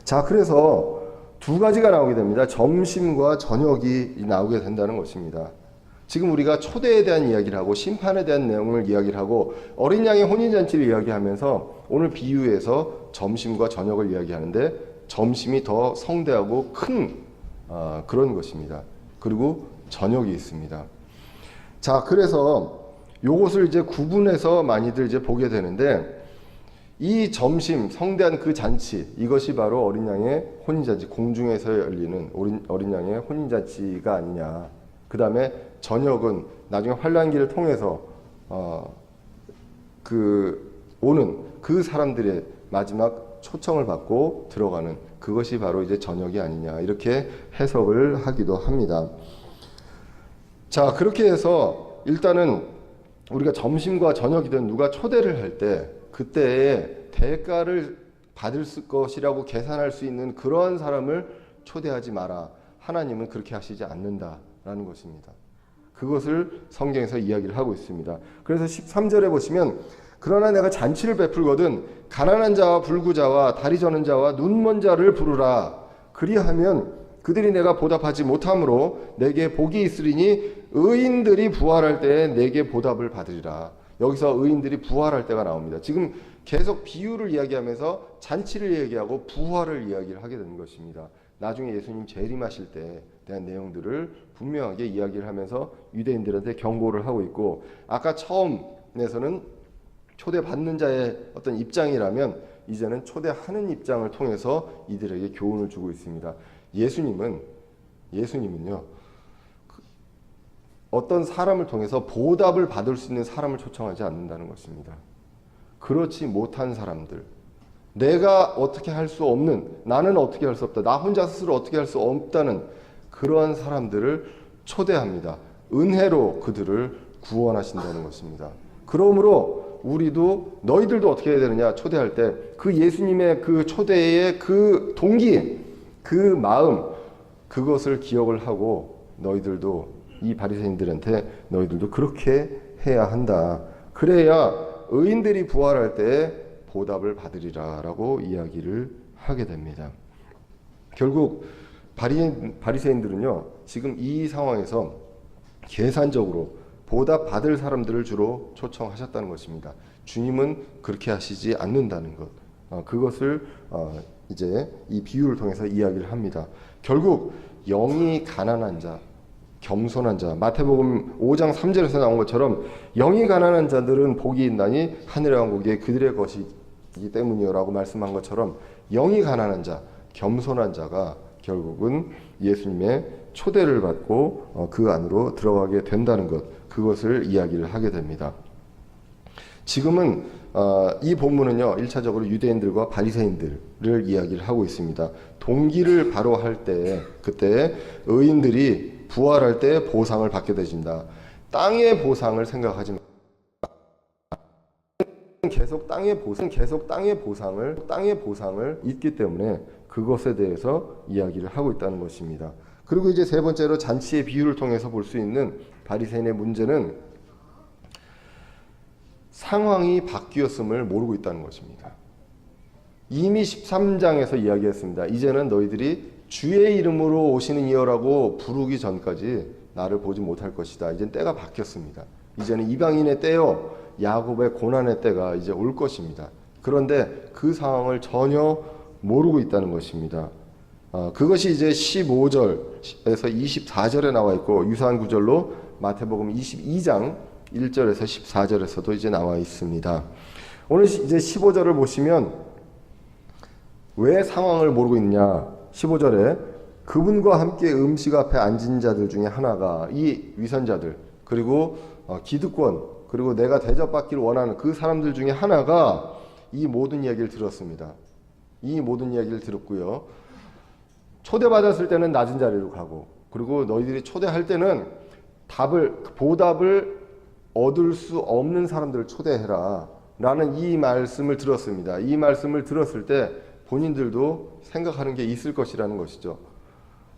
자, 그래서 두 가지가 나오게 됩니다. 점심과 저녁이 나오게 된다는 것입니다. 지금 우리가 초대에 대한 이야기를 하고 심판에 대한 내용을 이야기를 하고 어린 양의 혼인잔치를 이야기하면서 오늘 비유에서 점심과 저녁을 이야기하는데 점심이 더 성대하고 큰 그런 것입니다. 그리고 저녁이 있습니다. 자, 그래서 요것을 이제 구분해서 많이들 이제 보게 되는데 이 점심, 성대한 그 잔치, 이것이 바로 어린 양의 혼인잔치, 공중에서 열리는 어린 양의 혼인잔치가 아니냐. 그 다음에 저녁은 나중에 환란기를 통해서 오는 그 사람들의 마지막 초청을 받고 들어가는 그것이 바로 이제 저녁이 아니냐 이렇게 해석을 하기도 합니다. 자, 그렇게 해서 일단은 우리가 점심과 저녁이든 누가 초대를 할 때 그때의 대가를 받을 것이라고 계산할 수 있는 그러한 사람을 초대하지 마라. 하나님은 그렇게 하시지 않는다라는 것입니다. 그것을 성경에서 이야기를 하고 있습니다. 그래서 13절에 보시면 그러나 내가 잔치를 베풀거든 가난한 자와 불구자와 다리 저는 자와 눈먼 자를 부르라. 그리하면 그들이 내가 보답하지 못함으로 내게 복이 있으리니 의인들이 부활할 때에 내게 보답을 받으리라. 여기서 의인들이 부활할 때가 나옵니다. 지금 계속 비유를 이야기하면서 잔치를 얘기하고 부활을 이야기를 하게 되는 것입니다. 나중에 예수님 재림하실 때에 대한 내용들을 분명하게 이야기를 하면서 유대인들한테 경고를 하고 있고 아까 처음에서는 초대받는 자의 어떤 입장이라면 이제는 초대하는 입장을 통해서 이들에게 교훈을 주고 있습니다. 예수님은요 어떤 사람을 통해서 보답을 받을 수 있는 사람을 초청하지 않는다는 것입니다. 그렇지 못한 사람들, 내가 어떻게 할 수 없는, 나는 어떻게 할 수 없다, 나 혼자 스스로 어떻게 할 수 없다는 그러한 사람들을 초대합니다. 은혜로 그들을 구원하신다는 것입니다. 그러므로 우리도 너희들도 어떻게 해야 되느냐 초대할 때 그 예수님의 그 초대의 그 동기, 그 마음, 그것을 기억을 하고 너희들도 이 바리새인들한테 너희들도 그렇게 해야 한다. 그래야 의인들이 부활할 때 보답을 받으리라 라고 이야기를 하게 됩니다. 결국 바리새인들은요 지금 이 상황에서 계산적으로 보답 받을 사람들을 주로 초청하셨다는 것입니다. 주님은 그렇게 하시지 않는다는 것. 그것을 이제 이 비유를 통해서 이야기를 합니다. 결국 영이 가난한 자, 겸손한 자, 마태복음 5장 3절에서 나온 것처럼 영이 가난한 자들은 복이 있나니 하늘의 왕국이 그들의 것이기 때문이요라고 말씀한 것처럼 영이 가난한 자, 겸손한 자가 결국은 예수님의 초대를 받고 그 안으로 들어가게 된다는 것, 그것을 이야기를 하게 됩니다. 지금은 이 본문은요, 1차적으로 유대인들과 바리새인들을 이야기를 하고 있습니다. 동기를 바로 할 때, 그때 의인들이 부활할 때 보상을 받게 되신다. 땅의 보상을 생각하지 마. 계속 땅의 보상을 있기 때문에 그것에 대해서 이야기를 하고 있다는 것입니다. 그리고 이제 세 번째로 잔치의 비유를 통해서 볼 수 있는 바리새인의 문제는 상황이 바뀌었음을 모르고 있다는 것입니다. 이미 13장에서 이야기했습니다. 이제는 너희들이 주의 이름으로 오시는 이여라고 부르기 전까지 나를 보지 못할 것이다. 이제는 때가 바뀌었습니다. 이제는 이방인의 때요, 야곱의 고난의 때가 이제 올 것입니다. 그런데 그 상황을 전혀 모르고 있다는 것입니다. 그것이 이제 15절에서 24절에 나와 있고, 유사한 구절로 마태복음 22장 1절에서 14절에서도 이제 나와 있습니다. 오늘 이제 15절을 보시면 왜 상황을 모르고 있냐? 15절에 그분과 함께 음식 앞에 앉은 자들 중에 하나가, 이 위선자들, 그리고 기득권, 그리고 내가 대접받기를 원하는 그 사람들 중에 하나가 이 모든 이야기를 들었습니다. 이 모든 이야기를 들었고요. 초대받았을 때는 낮은 자리로 가고, 그리고 너희들이 초대할 때는 보답을 얻을 수 없는 사람들을 초대해라 라는 이 말씀을 들었습니다. 이 말씀을 들었을 때 본인들도 생각하는 게 있을 것이라는 것이죠.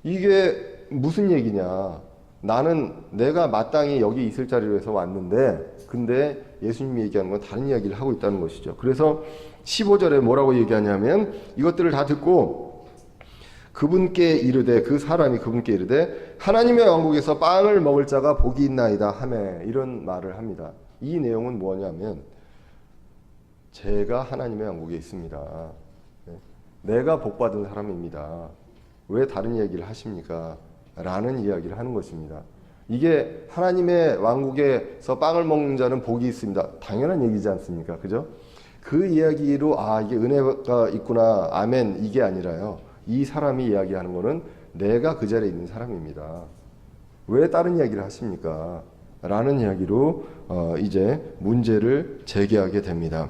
이게 무슨 얘기냐? 나는 내가 마땅히 여기 있을 자리로 해서 왔는데, 근데 예수님이 얘기하는 건 다른 이야기를 하고 있다는 것이죠. 그래서 15절에 뭐라고 얘기하냐면, 이것들을 다 듣고 그분께 이르되, 그 사람이 그분께 이르되 하나님의 왕국에서 빵을 먹을 자가 복이 있나이다 하매, 이런 말을 합니다. 이 내용은 뭐냐면, 제가 하나님의 왕국에 있습니다. 내가 복받은 사람입니다. 왜 다른 이야기를 하십니까? 라는 이야기를 하는 것입니다. 이게 하나님의 왕국에서 빵을 먹는 자는 복이 있습니다. 당연한 얘기지 않습니까? 그죠? 그 이야기로 이게 은혜가 있구나, 아멘, 이게 아니라요. 이 사람이 이야기하는 거는 내가 그 자리에 있는 사람입니다. 왜 다른 이야기를 하십니까? 라는 이야기로 이제 문제를 제기하게 됩니다.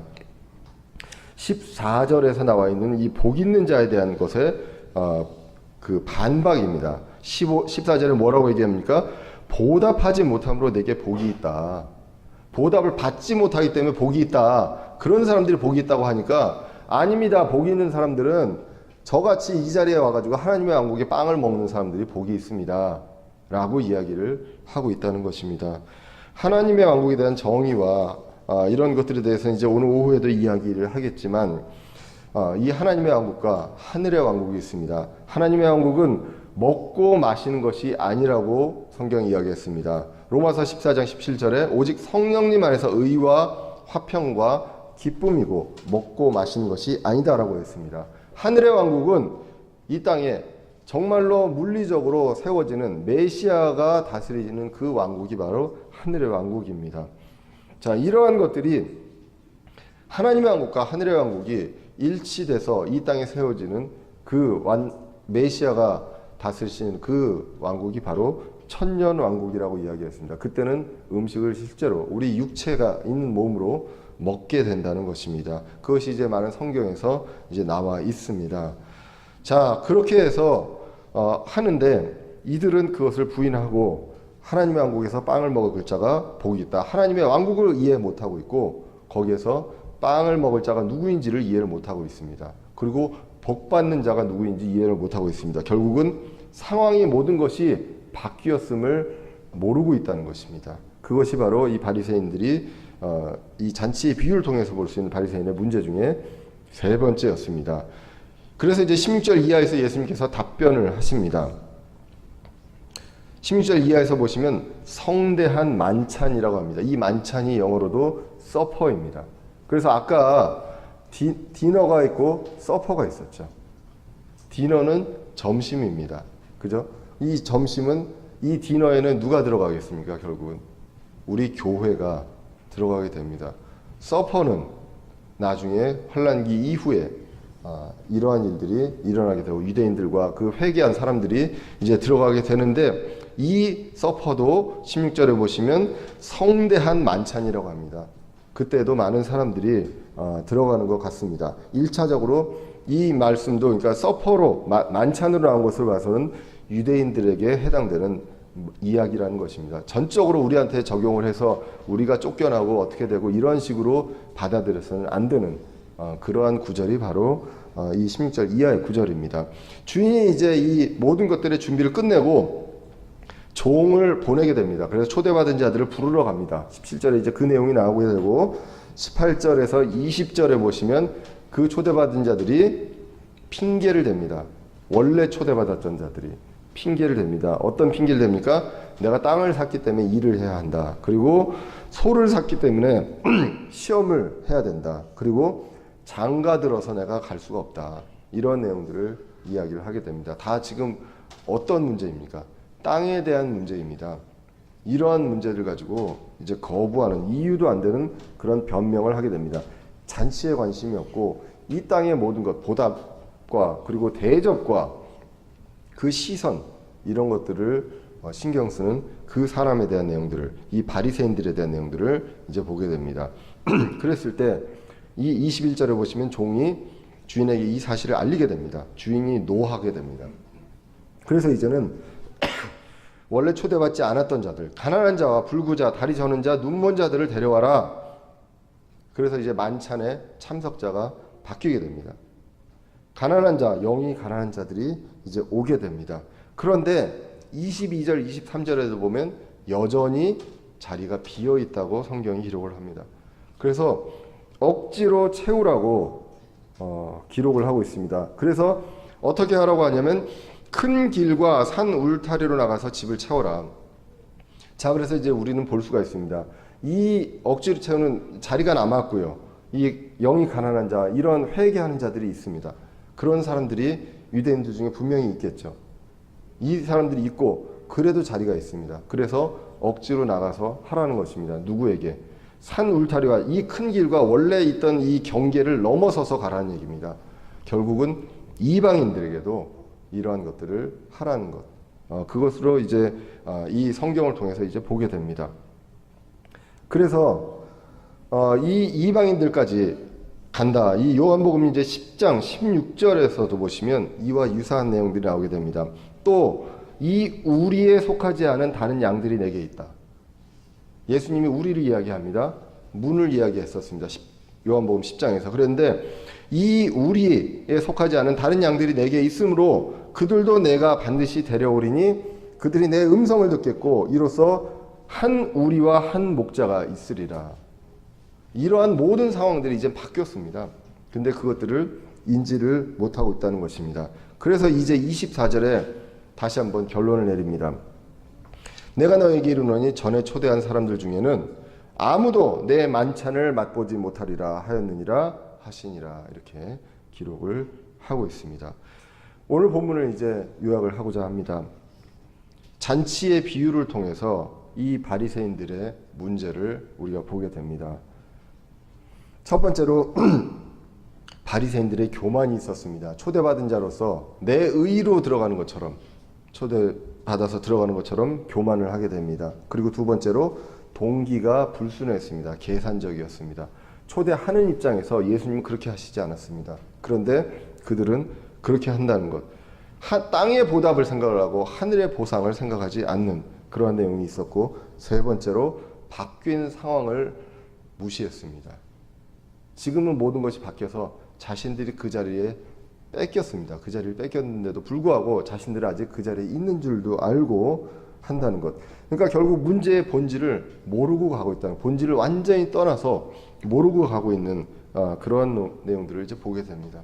14절에서 나와 있는 이 복 있는 자에 대한 것의 그 반박입니다. 14절에 뭐라고 얘기합니까? 보답하지 못함으로 내게 복이 있다. 보답을 받지 못하기 때문에 복이 있다. 그런 사람들이 복이 있다고 하니까, 아닙니다. 복이 있는 사람들은 저같이 이 자리에 와가지고 하나님의 왕국에 빵을 먹는 사람들이 복이 있습니다. 라고 이야기를 하고 있다는 것입니다. 하나님의 왕국에 대한 정의와 이런 것들에 대해서는 이제 오늘 오후에도 이야기를 하겠지만, 이 하나님의 왕국과 하늘의 왕국이 있습니다. 하나님의 왕국은 먹고 마시는 것이 아니라고 성경이 이야기했습니다. 로마서 14장 17절에 오직 성령님 안에서 의와 화평과 기쁨이고 먹고 마시는 것이 아니다라고 했습니다. 하늘의 왕국은 이 땅에 정말로 물리적으로 세워지는 메시아가 다스리는 그 왕국이 바로 하늘의 왕국입니다. 자, 이러한 것들이 하나님의 왕국과 하늘의 왕국이 일치돼서 이 땅에 세워지는 그 메시아가 다스리시는 그 왕국이 바로 천년 왕국이라고 이야기했습니다. 그때는 음식을 실제로 우리 육체가 있는 몸으로 먹게 된다는 것입니다. 그것이 이제 많은 성경에서 이제 나와 있습니다. 자, 그렇게 해서 하는데 이들은 그것을 부인하고 하나님의 왕국에서 빵을 먹을 자가 복이 있다. 하나님의 왕국을 이해 못하고 있고, 거기에서 빵을 먹을 자가 누구인지를 이해를 못하고 있습니다. 그리고 복받는 자가 누구인지 이해를 못하고 있습니다. 결국은 상황이 모든 것이 바뀌었음을 모르고 있다는 것입니다. 그것이 바로 이 바리새인들이 이 잔치의 비유를 통해서 볼 수 있는 바리새인의 문제 중에 세 번째였습니다. 그래서 이제 16절 이하에서 예수님께서 답변을 하십니다. 16절 이하에서 보시면 성대한 만찬이라고 합니다. 이 만찬이 영어로도 서퍼입니다. 그래서 아까 디너가 있고 서퍼가 있었죠. 디너는 점심입니다. 그죠? 이 점심은, 이 디너에는 누가 들어가겠습니까? 결국은 우리 교회가 들어가게 됩니다. 서퍼는 나중에 환란기 이후에 이러한 일들이 일어나게 되고 유대인들과 그 회개한 사람들이 이제 들어가게 되는데, 이 서퍼도 16절에 보시면 성대한 만찬이라고 합니다. 그때도 많은 사람들이 들어가는 것 같습니다. 1차적으로 이 말씀도, 그러니까 서퍼로 만찬으로 나온 것을 봐서는 유대인들에게 해당되는 이야기라는 것입니다. 전적으로 우리한테 적용을 해서 우리가 쫓겨나고 어떻게 되고 이런 식으로 받아들여서는 안 되는 그러한 구절이 바로 이 16절 이하의 구절입니다. 주인이 이제 이 모든 것들의 준비를 끝내고 종을 보내게 됩니다. 그래서 초대받은 자들을 부르러 갑니다. 17절에 이제 그 내용이 나오게 되고, 18절에서 20절에 보시면 그 초대받은 자들이 핑계를 댑니다. 원래 초대받았던 자들이 핑계를 댑니다. 어떤 핑계를 댑니까? 내가 땅을 샀기 때문에 일을 해야 한다. 그리고 소를 샀기 때문에 시험을 해야 된다. 그리고 장가 들어서 내가 갈 수가 없다. 이런 내용들을 이야기를 하게 됩니다. 다 지금 어떤 문제입니까? 땅에 대한 문제입니다. 이러한 문제를 가지고 이제 거부하는, 이유도 안 되는 그런 변명을 하게 됩니다. 잔치에 관심이 없고 이 땅의 모든 것, 보답과 그리고 대접과 그 시선, 이런 것들을 신경 쓰는 그 사람에 대한 내용들을, 이 바리새인들에 대한 내용들을 이제 보게 됩니다. 그랬을 때 이 21절에 보시면 종이 주인에게 이 사실을 알리게 됩니다. 주인이 노하게 됩니다. 그래서 이제는 원래 초대받지 않았던 자들, 가난한 자와 불구자, 다리 저는 자, 눈먼 자들을 데려와라. 그래서 이제 만찬의 참석자가 바뀌게 됩니다. 가난한 자, 영이 가난한 자들이 이제 오게 됩니다. 그런데 22절, 23절에도 보면 여전히 자리가 비어 있다고 성경이 기록을 합니다. 그래서 억지로 채우라고 기록을 하고 있습니다. 그래서 어떻게 하라고 하냐면 큰 길과 산 울타리로 나가서 집을 채워라. 자, 그래서 이제 우리는 볼 수가 있습니다. 이 억지로 채우는 자리가 남았고요. 이 영이 가난한 자, 이런 회개하는 자들이 있습니다. 그런 사람들이 유대인들 중에 분명히 있겠죠. 이 사람들이 있고 그래도 자리가 있습니다. 그래서 억지로 나가서 하라는 것입니다. 누구에게? 산 울타리와 이 큰 길과 원래 있던 이 경계를 넘어서서 가라는 얘기입니다. 결국은 이방인들에게도 이러한 것들을 하라는 것. 그것으로 이제 이 성경을 통해서 이제 보게 됩니다. 그래서 이 이방인들까지 간다. 이 요한복음 이제 10장 16절에서도 보시면 이와 유사한 내용들이 나오게 됩니다. 또 이 우리에 속하지 않은 다른 양들이 내게 있다. 예수님이 우리를 이야기합니다. 문을 이야기했었습니다. 요한복음 10장에서. 그런데 이 우리에 속하지 않은 다른 양들이 내게 있으므로 그들도 내가 반드시 데려오리니 그들이 내 음성을 듣겠고 이로써 한 우리와 한 목자가 있으리라. 이러한 모든 상황들이 이제 바뀌었습니다. 근데 그것들을 인지를 못하고 있다는 것입니다. 그래서 이제 24절에 다시 한번 결론을 내립니다. 내가 너에게 이르노니 전에 초대한 사람들 중에는 아무도 내 만찬을 맛보지 못하리라 하였느니라 하시니라. 이렇게 기록을 하고 있습니다. 오늘 본문을 이제 요약을 하고자 합니다. 잔치의 비유를 통해서 이 바리새인들의 문제를 우리가 보게 됩니다. 첫 번째로 바리새인들의 교만이 있었습니다. 초대받은 자로서 내 의로 들어가는 것처럼, 초대받아서 들어가는 것처럼 교만을 하게 됩니다. 그리고 두 번째로 동기가 불순했습니다. 계산적이었습니다. 초대하는 입장에서 예수님은 그렇게 하시지 않았습니다. 그런데 그들은 그렇게 한다는 것. 땅의 보답을 생각을 하고 하늘의 보상을 생각하지 않는 그러한 내용이 있었고, 세 번째로 바뀐 상황을 무시했습니다. 지금은 모든 것이 바뀌어서 자신들이 그 자리에 뺏겼습니다. 그 자리를 뺏겼는데도 불구하고 자신들이 아직 그 자리에 있는 줄도 알고 한다는 것. 그러니까 결국 문제의 본질을 모르고 가고 있다는, 본질을 완전히 떠나서 모르고 가고 있는 그러한 내용들을 이제 보게 됩니다.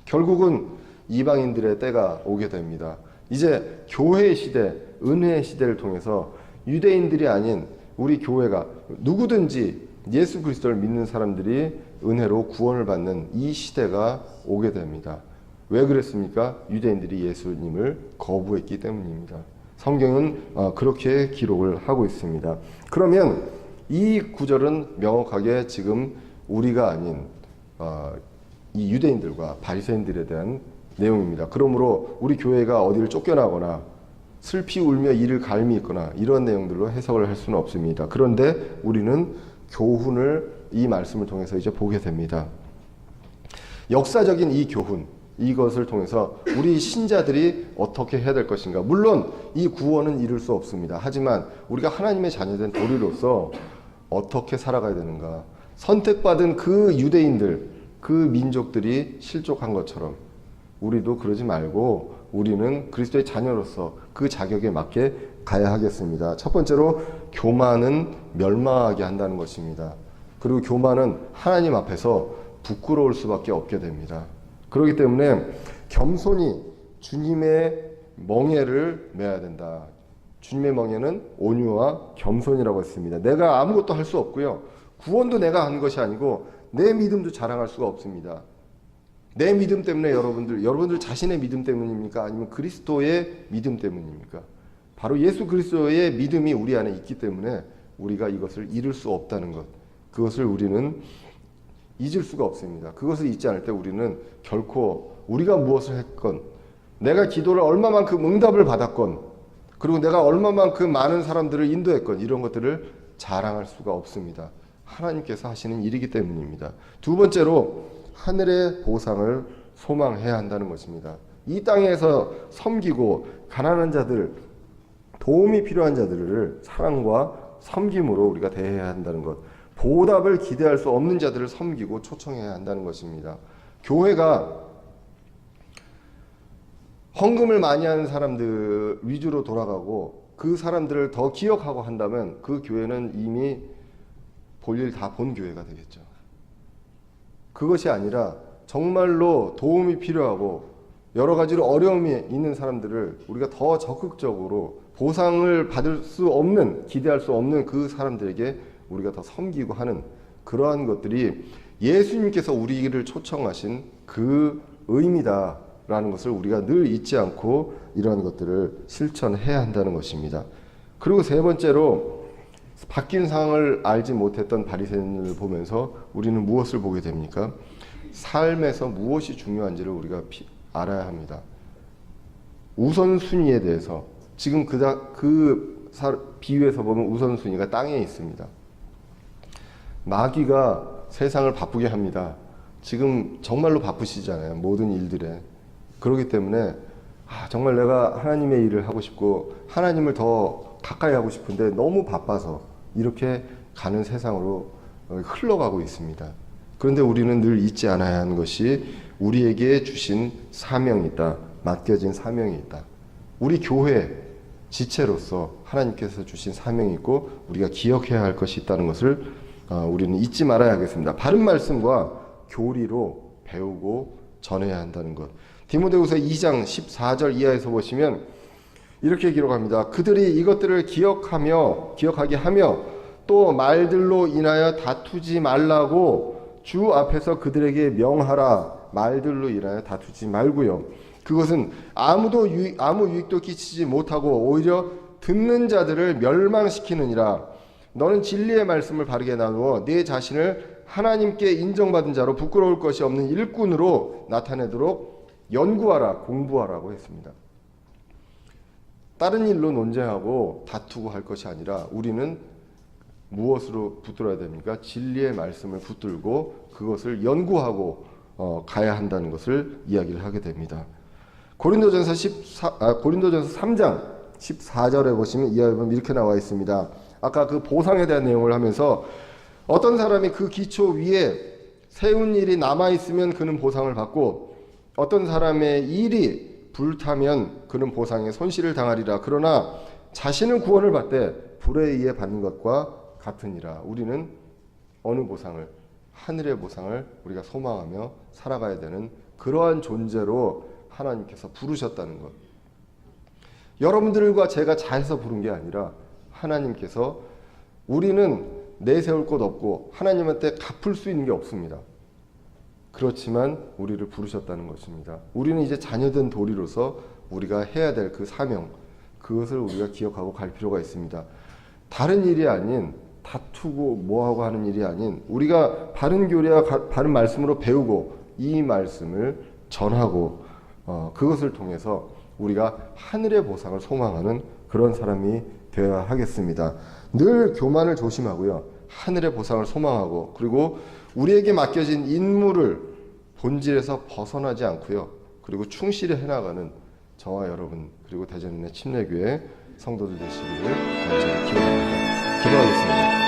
결국은 이방인들의 때가 오게 됩니다. 이제 교회의 시대, 은혜의 시대를 통해서 유대인들이 아닌 우리 교회가 누구든지 예수 그리스도를 믿는 사람들이 은혜로 구원을 받는 이 시대가 오게 됩니다. 왜 그랬습니까? 유대인들이 예수님을 거부했기 때문입니다. 성경은 그렇게 기록을 하고 있습니다. 그러면 이 구절은 명확하게 지금 우리가 아닌 이 유대인들과 바리새인들에 대한 내용입니다. 그러므로 우리 교회가 어디를 쫓겨나거나 슬피 울며 이를 갈미 있거나 이런 내용들로 해석을 할 수는 없습니다. 그런데 우리는 교훈을 이 말씀을 통해서 이제 보게 됩니다. 역사적인 이 교훈, 이것을 통해서 우리 신자들이 어떻게 해야 될 것인가. 물론 이 구원은 이룰 수 없습니다. 하지만 우리가 하나님의 자녀된 도리로서 어떻게 살아가야 되는가. 선택받은 그 유대인들, 그 민족들이 실족한 것처럼 우리도 그러지 말고 우리는 그리스도의 자녀로서 그 자격에 맞게 가야 하겠습니다. 첫 번째로 교만은 멸망하게 한다는 것입니다. 그리고 교만은 하나님 앞에서 부끄러울 수밖에 없게 됩니다. 그렇기 때문에 겸손히 주님의 멍에를 메야 된다. 주님의 멍에는 온유와 겸손이라고 했습니다. 내가 아무것도 할 수 없고요. 구원도 내가 한 것이 아니고 내 믿음도 자랑할 수가 없습니다. 내 믿음 때문에 여러분들 자신의 믿음 때문입니까? 아니면 그리스도의 믿음 때문입니까? 바로 예수 그리스도의 믿음이 우리 안에 있기 때문에 우리가 이것을 잃을 수 없다는 것. 그것을 우리는 잊을 수가 없습니다. 그것을 잊지 않을 때 우리는 결코 우리가 무엇을 했건, 내가 기도를 얼마만큼 응답을 받았건, 그리고 내가 얼마만큼 많은 사람들을 인도했건 이런 것들을 자랑할 수가 없습니다. 하나님께서 하시는 일이기 때문입니다. 두 번째로 하늘의 보상을 소망해야 한다는 것입니다. 이 땅에서 섬기고 가난한 자들, 도움이 필요한 자들을 사랑과 섬김으로 우리가 대해야 한다는 것. 보답을 기대할 수 없는 자들을 섬기고 초청해야 한다는 것입니다. 교회가 헌금을 많이 하는 사람들 위주로 돌아가고 그 사람들을 더 기억하고 한다면 그 교회는 이미 볼일 다 본 교회가 되겠죠. 그것이 아니라 정말로 도움이 필요하고 여러 가지로 어려움이 있는 사람들을 우리가 더 적극적으로 보상을 받을 수 없는, 기대할 수 없는 그 사람들에게 우리가 더 섬기고 하는 그러한 것들이 예수님께서 우리를 초청하신 그 의미다라는 것을 우리가 늘 잊지 않고 이러한 것들을 실천해야 한다는 것입니다. 그리고 세 번째로 바뀐 상황을 알지 못했던 바리새인을 보면서 우리는 무엇을 보게 됩니까? 삶에서 무엇이 중요한지를 우리가 알아야 합니다. 우선순위에 대해서 지금 비유에서 보면 우선순위가 땅에 있습니다. 마귀가 세상을 바쁘게 합니다. 지금 정말로 바쁘시잖아요. 모든 일들에. 그렇기 때문에 정말 내가 하나님의 일을 하고 싶고 하나님을 더 가까이 하고 싶은데 너무 바빠서 이렇게 가는 세상으로 흘러가고 있습니다. 그런데 우리는 늘 잊지 않아야 하는 것이 우리에게 주신 사명이 있다. 맡겨진 사명이 있다. 우리 교회 지체로서 하나님께서 주신 사명이 있고 우리가 기억해야 할 것이 있다는 것을 우리는 잊지 말아야 하겠습니다. 바른 말씀과 교리로 배우고 전해야 한다는 것. 디모데후서 2장 14절 이하에서 보시면 이렇게 기록합니다. 그들이 이것들을 기억하게 하며 또 말들로 인하여 다투지 말라고 주 앞에서 그들에게 명하라. 말들로 인하여 다투지 말고요. 그것은 아무 유익도 끼치지 못하고 오히려 듣는 자들을 멸망시키느니라. 너는 진리의 말씀을 바르게 나누어 네 자신을 하나님께 인정받은 자로 부끄러울 것이 없는 일꾼으로 나타내도록 연구하라, 공부하라고 했습니다. 다른 일로 논쟁하고 다투고 할 것이 아니라 우리는 무엇으로 붙들어야 됩니까? 진리의 말씀을 붙들고 그것을 연구하고 가야 한다는 것을 이야기를 하게 됩니다. 고린도전서 3장 14절에 보시면 이하에 보면 이렇게 나와 있습니다. 아까 그 보상에 대한 내용을 하면서 어떤 사람이 그 기초 위에 세운 일이 남아있으면 그는 보상을 받고 어떤 사람의 일이 불타면 그는 보상에 손실을 당하리라. 그러나 자신은 구원을 받되 불에 의해 받는 것과 같으니라. 우리는 어느 보상을? 하늘의 보상을 우리가 소망하며 살아가야 되는 그러한 존재로 하나님께서 부르셨다는 것. 여러분들과 제가 잘해서 부른 게 아니라 하나님께서 우리는 내세울 것 없고 하나님한테 갚을 수 있는 게 없습니다. 그렇지만 우리를 부르셨다는 것입니다. 우리는 이제 자녀된 도리로서 우리가 해야 될 그 사명, 그것을 우리가 기억하고 갈 필요가 있습니다. 다른 일이 아닌 다투고 뭐하고 하는 일이 아닌 우리가 바른 교리와 바른 말씀으로 배우고 이 말씀을 전하고 그것을 통해서 우리가 하늘의 보상을 소망하는 그런 사람이 되어야 하겠습니다. 늘 교만을 조심하고요. 하늘의 보상을 소망하고 그리고 우리에게 맡겨진 임무를 본질에서 벗어나지 않고요. 그리고 충실히 해나가는 저와 여러분 그리고 대전인의 침례교회 성도들 되시기를 간절히 기원합니다. 기도하겠습니다.